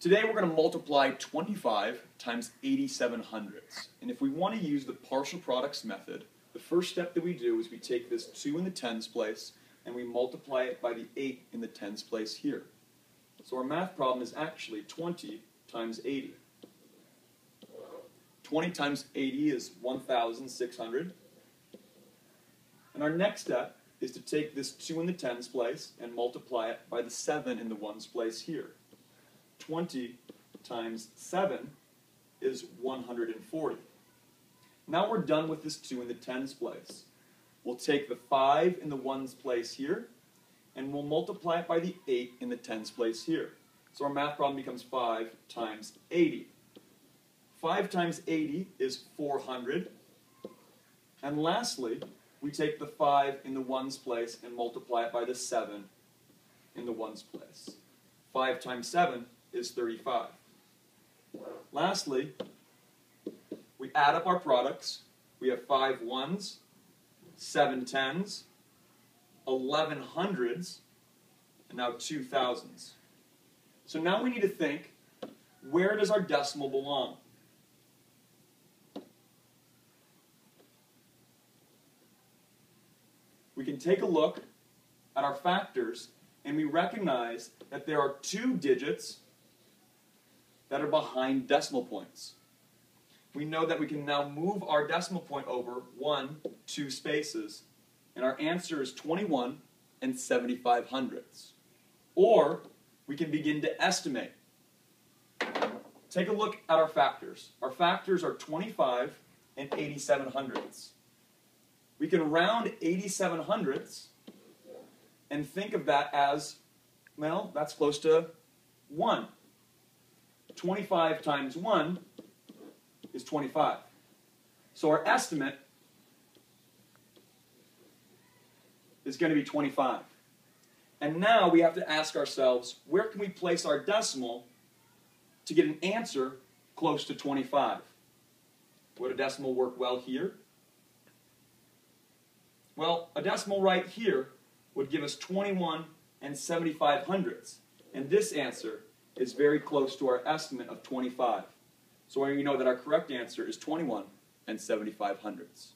Today we're going to multiply 25 times 87 hundredths. And if we want to use the partial products method, the first step that we do is we take this 2 in the tens place and we multiply it by the 8 in the tens place here. So our math problem is actually 20 times 80. 20 times 80 is 1,600. And our next step is to take this 2 in the tens place and multiply it by the 7 in the ones place here. 20 times 7 is 140. Now we're done with this 2 in the tens place. We'll take the 5 in the ones place here, and we'll multiply it by the 8 in the tens place here. So our math problem becomes 5 times 80. 5 times 80 is 400. And lastly, we take the 5 in the ones place and multiply it by the 7 in the ones place. 5 times 7 is 35. Lastly, we add up our products. We have 5 ones, 7 tens, 11 hundreds, and now 2 thousands. So now we need to think, where does our decimal belong? We can take a look at our factors and we recognize that there are 2 digits that are behind decimal points. We know that we can now move our decimal point over 1, 2 spaces, and our answer is 21 and 75 hundredths. Or we can begin to estimate. Take a look at our factors. Our factors are 25 and 87 hundredths. We can round 87 hundredths and think of that as, well, that's close to 1. 25 times 1 is 25. So our estimate is going to be 25. And now we have to ask ourselves, where can we place our decimal to get an answer close to 25? Would a decimal work well here? Well, a decimal right here would give us 21 and 75 hundredths. And this answer is very close to our estimate of 25. So we know that our correct answer is 21 and 75 hundredths.